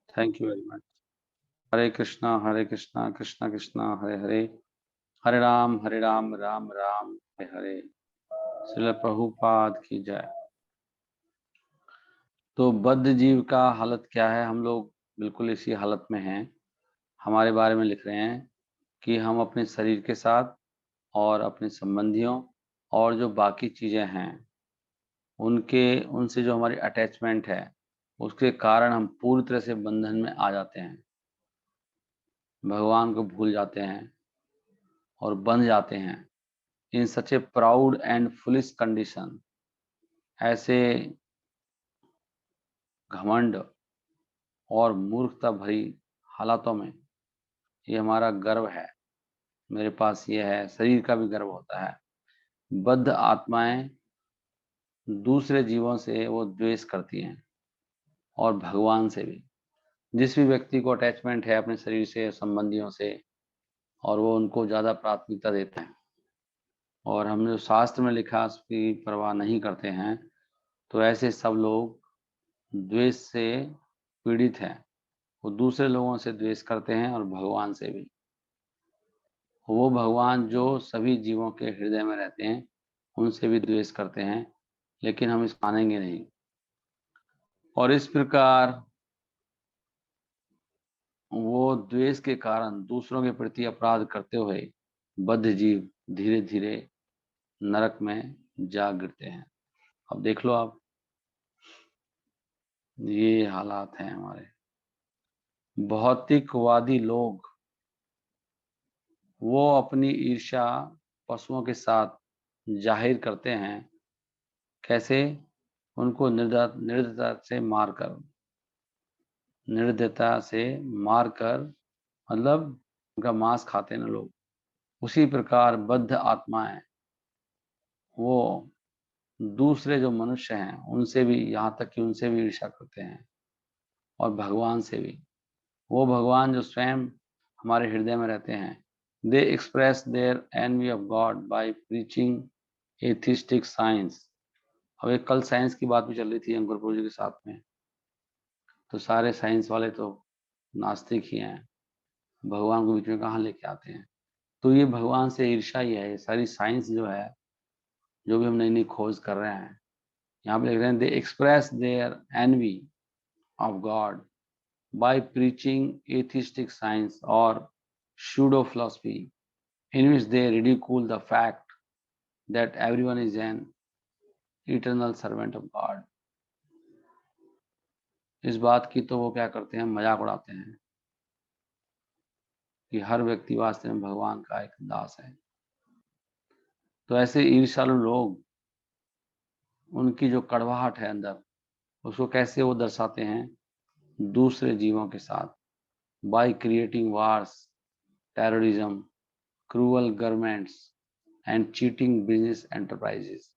Thank you very much. Hare Krishna Krishna Krishna Hare Hare, Hare Ram Ram Ram Hare Hare. Srila Prabhupada की जय। तो बद्ध जीव का हालत क्या है? हम लोग बिल्कुल इसी हालत में हैं। हमारे बारे में लिख रहे हैं कि हम अपने शरीर के साथ और अपने संबंधियों और जो बाकी चीजें हैं उनसे जो हमारी अटैचमेंट है उसके कारण हम पूरी तरह से बंधन में आ जाते हैं, भगवान को भूल जाते हैं और बंध जाते हैं। In such a proud and foolish condition, ऐसे घमंड और मूर्खता भरी हालातों में ये हमारा गर्व है, मेरे पास ये है। शरीर का भी गर्व होता है। बद्ध आत्माएं दूसरे जीवों से वो द्वेष करती हैं और भगवान से भी। जिस भी व्यक्ति को अटैचमेंट है अपने शरीर से, संबंधियों से, और वो उनको ज्यादा प्राथमिकता देते हैं और हमने जो शास्त्र में लिखा उसकी परवाह नहीं करते हैं, तो ऐसे सब लोग द्वेष से पीड़ित हैं। वो दूसरे लोगों से द्वेष करते हैं और भगवान से भी। वो भगवान जो सभी जीवों के हृदय में रहते हैं उनसे भी द्वेष करते हैं, लेकिन हम इसको मानेंगे नहीं। और इस प्रकार वो द्वेष के कारण दूसरों के प्रति अपराध करते हुए बद्ध जीव धीरे धीरे नरक में जा गिरते हैं। अब देख लो आप, ये हालात हैं हमारे। भौतिकवादी लोग वो अपनी ईर्ष्या पशुओं के साथ जाहिर करते हैं। कैसे? उनको निर्दयता से मारकर, मतलब उनका मांस खाते हैं ना लोग। उसी प्रकार बद्ध आत्माएं वो दूसरे जो मनुष्य हैं उनसे भी, यहाँ तक कि उनसे भी ईर्ष्या करते हैं और भगवान से भी। वो भगवान जो स्वयं हमारे हृदय में रहते हैं, they express their envy of God by preaching atheistic science. अब एक कल साइंस की बात भी चल रही थी अंकुर प्रभु जी के साथ में, तो सारे साइंस वाले तो नास्तिक ही हैं, भगवान को बीच में कहाँ लेके आते हैं। तो ये भगवान से ईर्ष्या ही है। ये सारी साइंस जो है, जो भी हम नई नई खोज कर रहे हैं, यहाँ पे लिख रहे हैं, they express their envy of God by preaching atheistic science or pseudo philosophy in which they ridicule the fact that everyone is an eternal servant of God। इस बात की तो वो क्या करते हैं, मजाक उड़ाते हैं कि हर व्यक्ति वास्तव में भगवान का एक दास है। तो ऐसे ईर्ष्यालु लोग, उनकी जो कड़वाहट है अंदर, उसको कैसे वो दर्शाते हैं दूसरे जीवों के साथ, by creating wars, terrorism, cruel governments and cheating business enterprises।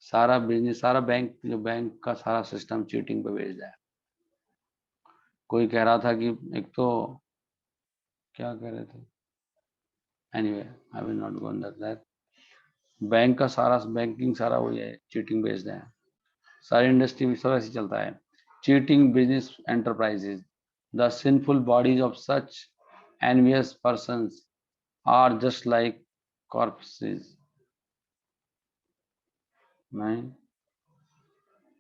सारा बिजनेस, सारा बैंक, जो बैंक का सारा सिस्टम चीटिंग पे बेस्ड है। कोई कह रहा था कि एक तो क्या कह रहे थे, anyway I will not go under that. Bank का सारा बैंकिंग सारा वही है, चीटिंग बेस्ड है। सारी इंडस्ट्री में सब ऐसे चलता है। Cheating business enterprises, the sinful bodies of such envious persons are just like corpses. नहीं,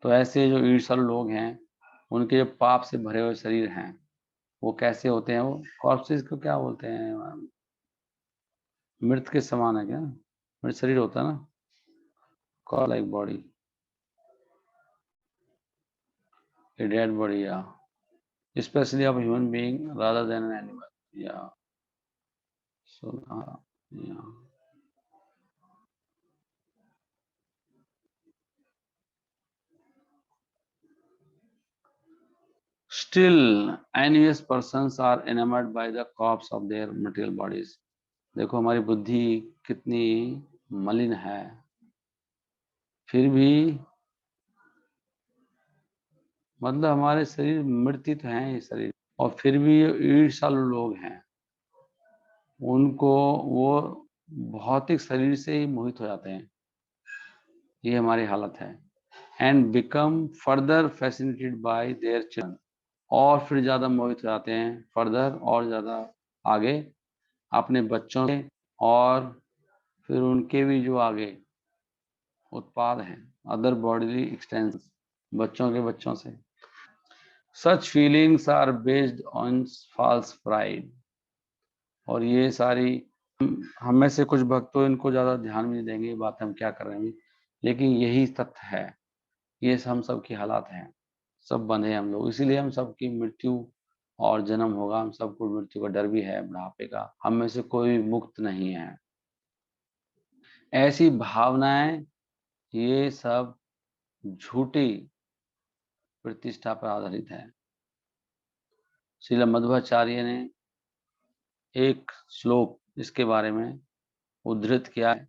तो ऐसे जो ईर्ष्यालु लोग हैं, उनके जो पाप से भरे हुए शरीर हैं, वो कैसे होते हैं? वो कॉर्पसेज को क्या बोलते हैं? मृत के समान है क्या? मृत शरीर होता है ना, call like body, a dead body, yeah, especially of a human being rather than an animal, yeah, so yeah, still envious persons are enamored by the corpse of their material bodies। देखो हमारी बुद्धि कितनी मलिन है, फिर भी मतलब हमारे शरीर मृत्यु तो हैं ये शरीर, और फिर भी ईर्ष्यालु लोग हैं, उनको वो भौतिक शरीर से ही मोहित हो जाते हैं। ये हमारी हालत है। And become further fascinated by their children, और फिर ज़्यादा मोहित हो जाते हैं फर्दर और ज़्यादा आगे अपने बच्चों से, और फिर उनके भी जो आगे उत्पाद हैं, अदर बॉडीली एक्सटेंशंस, बच्चों के बच्चों से। Such feelings are based on false pride. और ये सारी हम में से कुछ भक्त तो इनको ज़्यादा ध्यान भी नहीं देंगे, ये बात हम क्या कर रहे हैं, लेकिन यही तथ्य है, ये हम सब की हालात हैं, सब बंधे हैं हम लोग, इसीलिए हम सबकी मृत्यु और जन्म होगा, हम सबको मृत्यु का डर भी है, बुढ़ापे का, हम में से कोई मुक्त नहीं है। ऐसी भावनाएं ये सब झूठी प्रतिष्ठा पर आधारित है। श्रील मध्वाचार्य ने एक श्लोक इसके बारे में उद्धृत किया है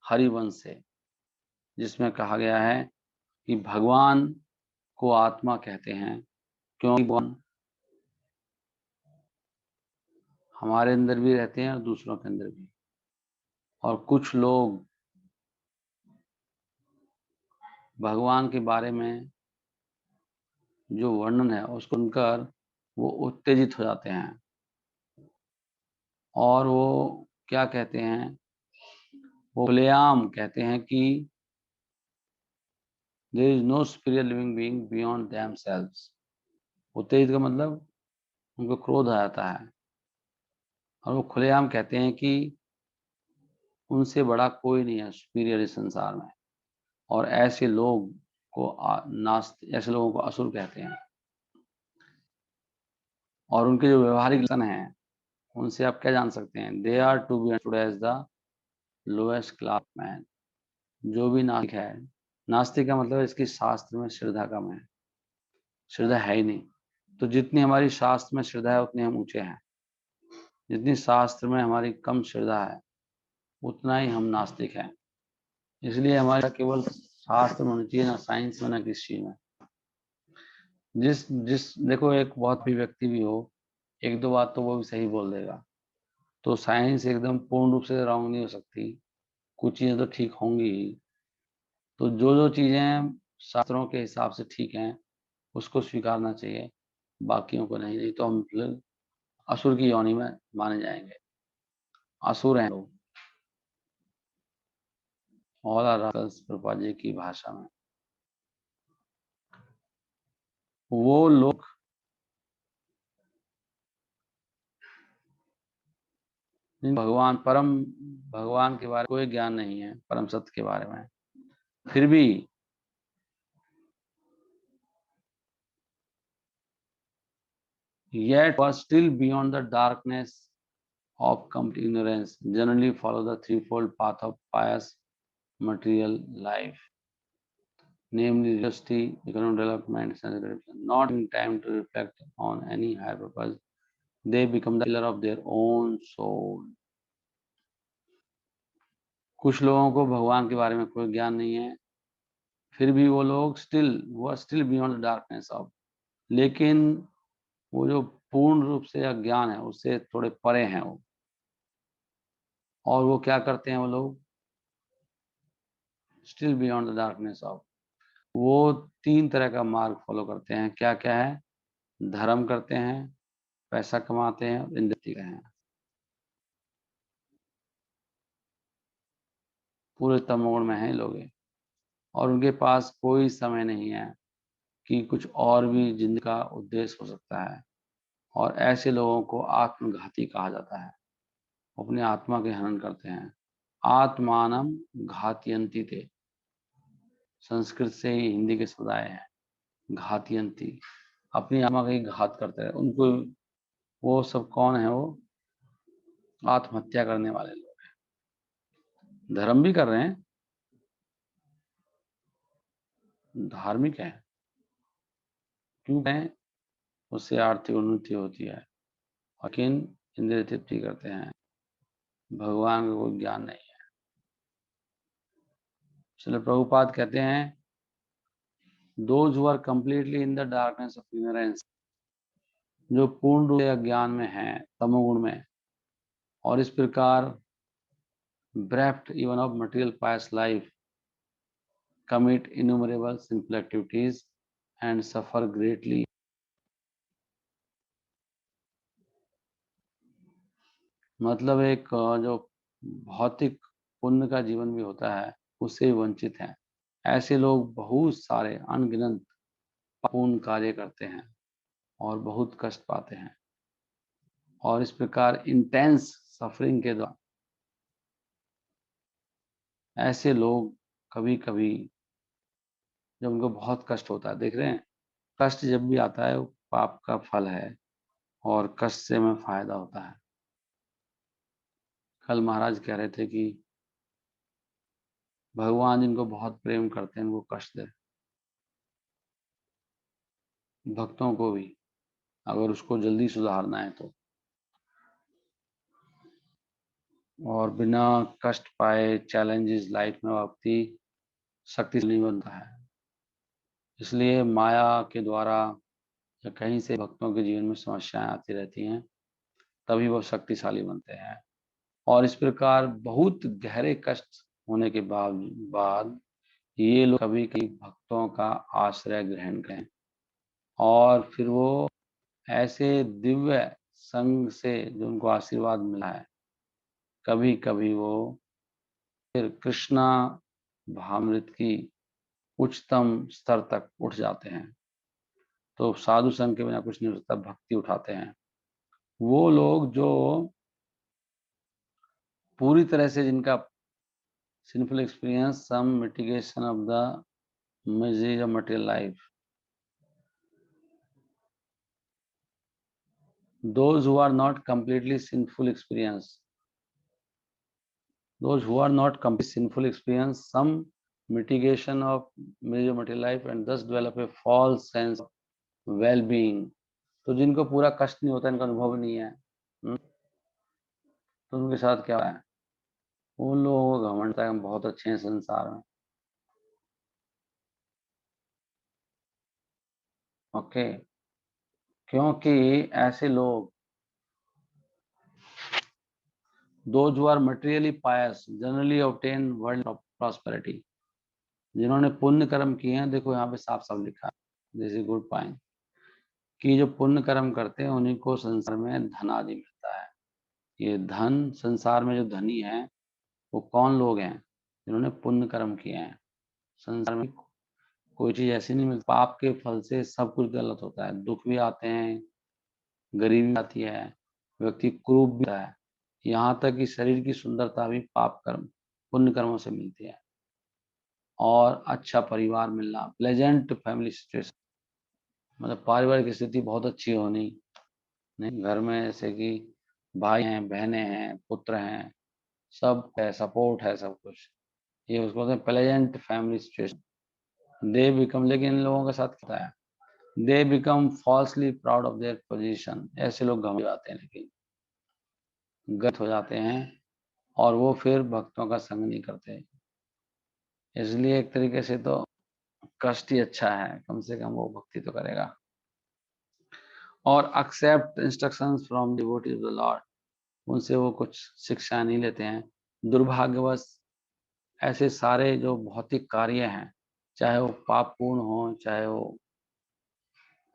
हरिवंश से, जिसमें कहा गया है कि भगवान को आत्मा कहते हैं क्योंकि भगवान हमारे अंदर भी रहते हैं और दूसरों के अंदर भी। और कुछ लोग भगवान के बारे में जो वर्णन है उसको सुनकर वो उत्तेजित हो जाते हैं और वो क्या कहते हैं, वो खुलेआम कहते हैं कि there is no spiritual living being beyond themselves. उत्तेजित का मतलब उनको क्रोध आ जाता है और वो खुलेआम कहते हैं कि उनसे बड़ा कोई नहीं है सुपीरियर इस संसार में। और ऐसे लोग को ऐसे लोगों को असुर कहते हैं। और उनके जो व्यवहारिक लक्षण हैं उनसे आप क्या जान सकते हैं, they are to be understood as the lowest class man. जो भी नास्तिक है, नास्तिक का मतलब इसकी शास्त्र में श्रद्धा कम है, श्रद्धा है ही नहीं। तो जितनी हमारी शास्त्र में श्रद्धा है उतने हम ऊंचे हैं, जितनी शास्त्र में हमारी कम श्रद्धा है उतना ही हम नास्तिक हैं। इसलिए हमारा केवल शास्त्र में होनी चाहिए, ना साइंस में ना किसी चीज में। जिस जिस देखो एक बहुत भी व्यक्ति भी हो, एक दो बात तो वो भी सही बोल देगा, तो साइंस एकदम पूर्ण रूप से रॉन्ग नहीं हो सकती, कुछ चीजें तो ठीक होंगी ही। तो जो जो चीजें शास्त्रों के हिसाब से ठीक हैं उसको स्वीकारना चाहिए, बाकियों को नहीं। नहीं तो हम फिर असुर की योनि में माने जाएंगे, असुर हैं लोग, all are Rascals Prabhupada ji की भाषा में। वो लोग भगवान के बारे में कोई ज्ञान नहीं है, परम सत्य के बारे में, फिर भी yet was still beyond the darkness of complete ignorance, generally follow the threefold path of pious material life, namely religiosity, economic development, sensitive development. Not in time to reflect on any higher purpose, they become the killer of their own soul. कुछ लोगों को भगवान के बारे में कोई ज्ञान नहीं है, फिर भी वो लोग still beyond the darkness of, लेकिन वो जो पूर्ण रूप से अज्ञान है उससे थोड़े परे हैं वो। और वो क्या करते हैं वो लोग, still beyond the darkness of, वो तीन तरह का मार्ग फॉलो करते हैं। क्या क्या है, धर्म करते हैं, पैसा कमाते हैं और इंद्रिय हैं, पूरे तमोगुण में हैं लोग। और उनके पास कोई समय नहीं है कि कुछ और भी जिंदगी का उद्देश्य हो सकता है। और ऐसे लोगों को आत्मघाती कहा जाता है, अपने आत्मा के हनन करते हैं। आत्मानम घातयंती थे, संस्कृत से ही हिंदी के शब्द आए हैं, घातयंती, अपनी आत्मा का ही घात करते हैं। उनको वो सब कौन है, वो आत्महत्या करने वाले लोग हैं। धर्म भी कर रहे हैं, धार्मिक है, क्यों कहें, उससे आर्थिक उन्नति होती है, लेकिन इंद्रिय तृप्ति करते हैं, भगवान का कोई ज्ञान नहीं है। श्रील प्रभुपाद कहते हैं, those who are completely in the darkness of ignorance, जो पूर्ण रूप से अज्ञान में है, तमोगुण में, और इस प्रकार bereft even of material pious life, commit innumerable sinful activities and suffer greatly मतलब एक जो भौतिक पुण्य का जीवन भी होता है, उससे भी वंचित हैं। ऐसे लोग बहुत सारे अनगिनत पूर्ण कार्य करते हैं और बहुत कष्ट पाते हैं, और इस प्रकार इंटेंस सफरिंग के द्वारा ऐसे लोग कभी-कभी जब उनको बहुत कष्ट होता है, देख रहे हैं, कष्ट जब भी आता है वो पाप का फल है और कष्ट से हमें फायदा होता है। कल महाराज कह रहे थे कि भगवान जिनको बहुत प्रेम करते हैं उनको कष्ट दे, भक्तों को भी, अगर उसको जल्दी सुधारना है तो। और बिना कष्ट पाए चैलेंजेस लाइफ में व्यक्ति शक्तिशाली नहीं बनता है। इसलिए माया के द्वारा या कहीं से भक्तों के जीवन में समस्याएं आती रहती हैं, तभी वो शक्तिशाली बनते हैं। और इस प्रकार बहुत गहरे कष्ट होने के बाद ये लोग कभी कभी भक्तों का आश्रय ग्रहण करें, और फिर वो ऐसे दिव्य संग से जो उनको आशीर्वाद मिला है, कभी कभी वो फिर कृष्णा भामृत की उच्चतम स्तर तक उठ जाते हैं। तो साधु संघ के बिना कुछ नहीं होता, भक्ति उठाते हैं वो लोग जो पूरी तरह से, जिनका simple experience some mitigation of the misery of material life, those who are not completely sinful experience, those who are not completely sinful experience some mitigation of misery of material life and thus develop a false sense of well-being। तो जिनको पूरा कष्ट नहीं होता, इनका अनुभव नहीं है, तो उनके साथ क्या है, उन लोगों को घमंड है, हम बहुत अच्छे हैं संसार में। ओके, क्योंकि ऐसे लोग, those who are materially pious generally obtain world of prosperity, जिन्होंने पुण्य कर्म किए हैं, देखो यहाँ पे साफ साफ लिखा है, दिस इज गुड पॉइंट, कि जो पुण्य कर्म करते हैं उन्हीं को संसार में धन आदि मिलता है। ये धन, संसार में जो धनी है वो कौन लोग हैं, जिन्होंने पुण्य कर्म किए हैं। संसार में कोई चीज ऐसी नहीं मिलती, पाप के फल से सब कुछ गलत होता है, दुख भी आते हैं, गरीबी आती है, व्यक्ति क्रूप भी होता है, यहाँ तक कि शरीर की सुंदरता भी पाप कर्म पुण्य कर्मों से मिलती है। और अच्छा परिवार मिलना, प्लेजेंट फैमिली सिचुएशन, मतलब पारिवारिक स्थिति बहुत अच्छी होनी, नहीं घर में जैसे कि भाई हैं, बहनें हैं, पुत्र हैं, सब है, सपोर्ट है, सब कुछ, ये उसको बोलते हैं pleasant family situation. They become, लेकिन इन लोगों के साथ क्या है, they become falsely proud of their position, ऐसे लोग घमंड जाते हैं, लेकिन गलत हो जाते हैं, और वो फिर भक्तों का संग नहीं करते। इसलिए एक तरीके से तो कष्ट ही अच्छा है, कम से कम वो भक्ति तो करेगा। और accept instructions from devotees of the Lord, उनसे वो कुछ शिक्षा नहीं लेते हैं। दुर्भाग्यवश ऐसे सारे जो भौतिक कार्य हैं, चाहे वो पापपूर्ण हो चाहे वो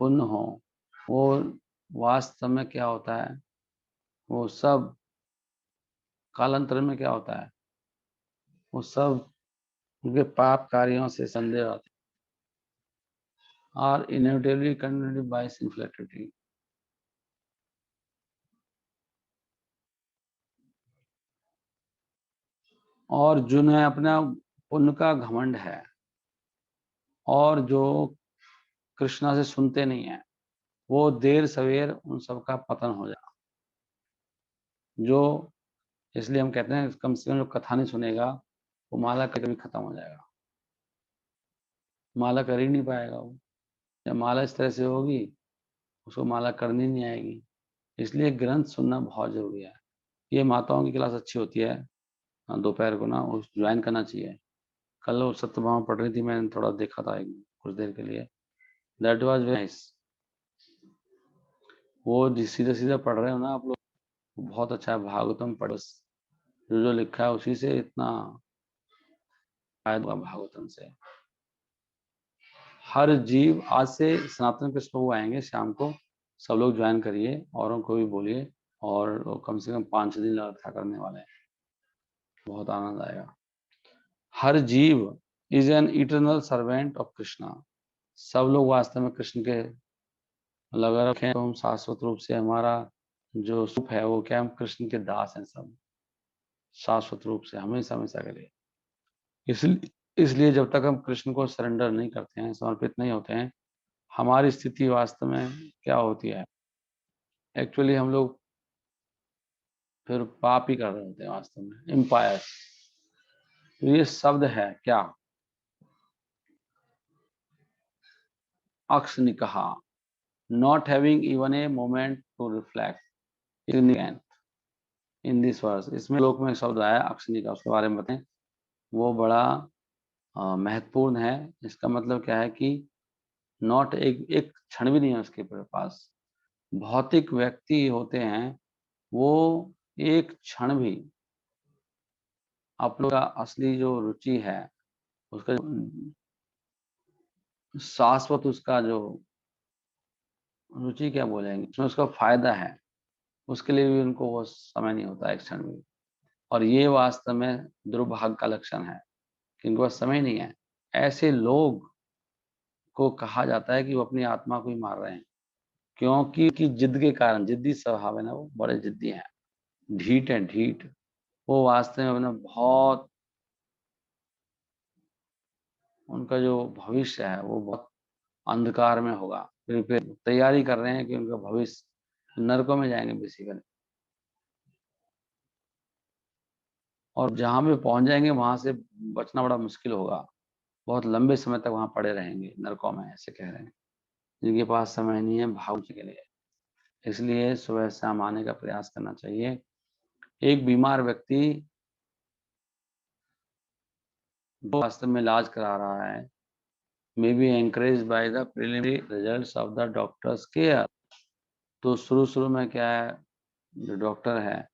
पुण्य हो, वो वास्तव में क्या होता है, वो सब कालांतर में क्या होता है, वो सब उनके पाप कार्यों से संदेह आते और इनेविटेबली कंटिन्यूड बाय सिंफुल एक्टिविटी। और जिन्हें अपना पुण्य का घमंड है और जो कृष्णा से सुनते नहीं है, वो देर सवेर उन सबका पतन हो जाए। जो, इसलिए हम कहते हैं कम से कम जो कथा नहीं सुनेगा वो माला कभी खत्म हो जाएगा, माला कर ही नहीं पाएगा वो। जब माला इस तरह से होगी, उसको माला करनी नहीं आएगी। इसलिए ग्रंथ सुनना बहुत जरूरी है। ये माताओं की क्लास अच्छी होती है, दोपहर को ना उस ज्वाइन करना चाहिए। कल वो सत्यभामा पढ़ रही थी, मैंने थोड़ा देखा था कुछ देर के लिए, दैट वाज वेरी नाइस। वो सीधा सीधा पढ़ रहे हो ना आप लोग, बहुत अच्छा है, भागवतम पढ़ो, जो जो लिखा है उसी से इतना फायदा हुआ भागवतम से। हर जीव, आज से सनातन कृष्ण प्रभु आएंगे शाम को, सब लोग ज्वाइन करिए, औरों को भी बोलिए, और वो कम से कम 5 दिन लगातार करने वाले हैं। बहुत आनंद आएगा। हर जीव is an eternal servant of Krishna. सब लोग वास्तव में कृष्ण के लगा रखे हैं, तो हम शाश्वत रूप से हमारा जो सुख है वो क्या, हम कृष्ण के दास हैं सब, शाश्वत रूप से हमेशा हमेशा के लिए। इसलिए जब तक हम कृष्ण को सरेंडर नहीं करते हैं, समर्पित नहीं होते हैं, हमारी स्थिति वास्तव में क्या होती है, एक्चुअली हम लोग फिर पाप ही कर रहे होते हैं वास्तव में, एम्पायर। तो ये शब्द है क्या, अक्षनिकहा, not having even a moment to reflect in this verse. इसमें लोक में शब्द आया अक्षनिका, उसके बारे में बताएं। वो बड़ा महत्वपूर्ण है। इसका मतलब क्या है कि नॉट एक एक क्षण भी नहीं है उसके पास। भौतिक व्यक्ति होते हैं, वो एक क्षण भी आप लोग का असली जो रुचि है, उसका शाश्वत, उसका जो रुचि क्या बोलेंगे, उसमें उसका फायदा है, उसके लिए भी उनको वो समय नहीं होता एक क्षण भी। और ये वास्तव में दुर्भाग्य का लक्षण है कि इनके पास समय नहीं है। ऐसे लोग को कहा जाता है कि वो अपनी आत्मा को ही मार रहे हैं, क्योंकि कि जिद के कारण, जिद्दी स्वभाव है ना, वो बड़े जिद्दी हैं, ढीठ है ढीठ। वो वास्तव में अपना बहुत, उनका जो भविष्य है वो बहुत अंधकार में होगा। फिर तैयारी कर रहे हैं कि उनका भविष्य नरकों में जाएंगे बेसिकली। और जहां भी पहुंच जाएंगे वहां से बचना बड़ा मुश्किल होगा, बहुत लंबे समय तक वहां पड़े रहेंगे नरकों में, ऐसे कह रहे हैं, जिनके पास समय नहीं है भागने के लिए। इसलिए सुबह शाम आने का प्रयास करना चाहिए। एक बीमार व्यक्ति जो वास्तव में इलाज करा रहा है, may be encourage by the preliminary results of the doctors care. तो शुरू में क्या है, जो डॉक्टर है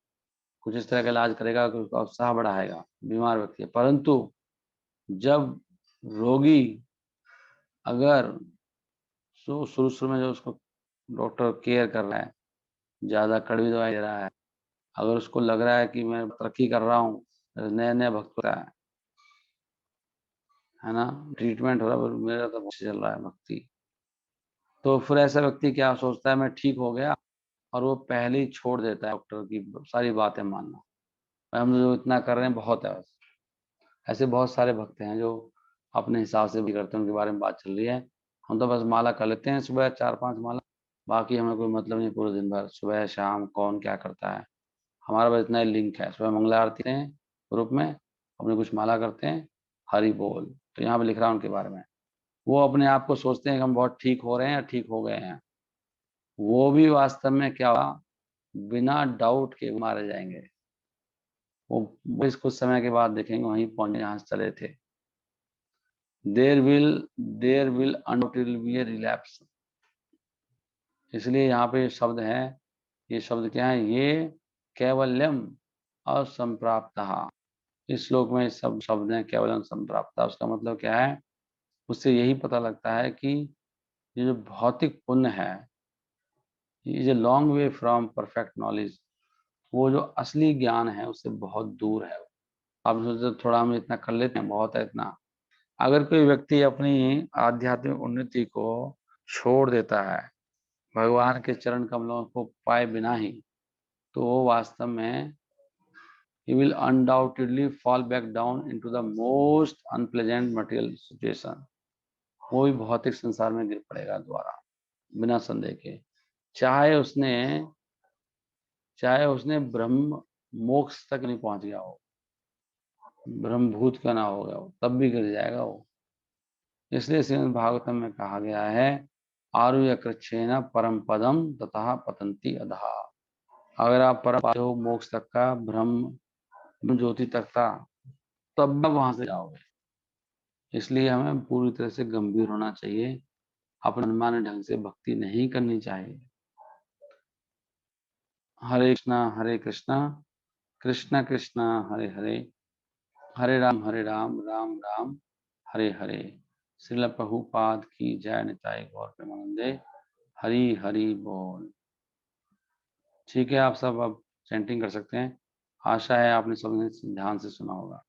कुछ इस तरह का इलाज करेगा कि उसका उत्साह बढ़ाएगा बीमार व्यक्ति। परंतु जब रोगी, अगर शुरू में जो उसको डॉक्टर केयर कर रहा है, ज्यादा कड़वी दवाई दे रहा है, अगर उसको लग रहा है कि मैं तरक्की कर रहा हूँ, नया नया भक्त हो रहा है ना, ट्रीटमेंट हो रहा है, मेरा तो बहुत चल रहा है भक्ति, तो फिर ऐसा व्यक्ति क्या सोचता है, मैं ठीक हो गया, और वो पहले ही छोड़ देता है डॉक्टर की सारी बातें मानना। हम जो इतना कर रहे हैं बहुत है बस। ऐसे बहुत सारे भक्त हैं जो अपने हिसाब से भी करते हैं, उनके बारे में बात चल रही है। हम तो बस माला कर लेते हैं सुबह 4-5 माला, बाकी हमें कोई मतलब नहीं पूरे दिन भर सुबह शाम कौन क्या करता है। हमारा बस इतना ही लिंक है, सुबह मंगला आरती हैं ग्रुप में, अपने कुछ माला करते हैं, हरि बोल। तो यहाँ पे लिख रहा है उनके बारे में। वो अपने आप को सोचते हैं कि हम बहुत ठीक हो रहे हैं या ठीक हो गए हैं, वो भी वास्तव में क्या हुआ, बिना डाउट के मारे जाएंगे। वो इस कुछ समय के बाद देखेंगे वहीं पहुंचे जहां से चले थे। There will there will undoubtedly be a relapse. इसलिए यहाँ पे शब्द है, ये शब्द क्या है, ये कैवल्यम असंप्राप्तः। इस श्लोक में सब शब्द हैं, केवलम संप्राप्तः। उसका मतलब क्या है, उससे यही पता लगता है कि ये जो भौतिक पुण्य है, is a long way from perfect knowledge. वो जो असली ज्ञान है उससे बहुत दूर है। आप सोचते थोड़ा हम इतना कर लेते हैं, बहुत है इतना। अगर कोई व्यक्ति अपनी आध्यात्मिक उन्नति को छोड़ देता है भगवान के चरण कमलों को पाए बिना ही, तो वो वास्तव में he will undoubtedly fall back down into the most unpleasant material situation। वो भी भौतिक संसार में गिर पड़ेगा दोबारा, बिना संदेह के। चाहे उसने चाहे उसने ब्रह्म मोक्ष तक नहीं पहुंच गया हो, ब्रह्मभूत का ना हो गया हो, तब भी गिर जाएगा वो। इसलिए श्रीमद् भागवतम में कहा गया है, आरुह्य कृच्छेन परम पदम ततः पतंती अधः। अगर आप परम पाते हो मोक्ष तक का, ब्रह्म ज्योति तक का, तब आप वहां से जाओगे। इसलिए हमें पूरी तरह से गंभीर होना चाहिए, अपने मनमाने ढंग से भक्ति नहीं करनी चाहिए। हरे कृष्णा कृष्णा कृष्णा हरे हरे, हरे राम राम राम हरे हरे। श्रील प्रभुपाद की जय। निताई गौर प्रेमानंदे। हरि हरि बोल। ठीक है, आप सब अब चैंटिंग कर सकते हैं। आशा है आपने सबने ध्यान से सुना होगा।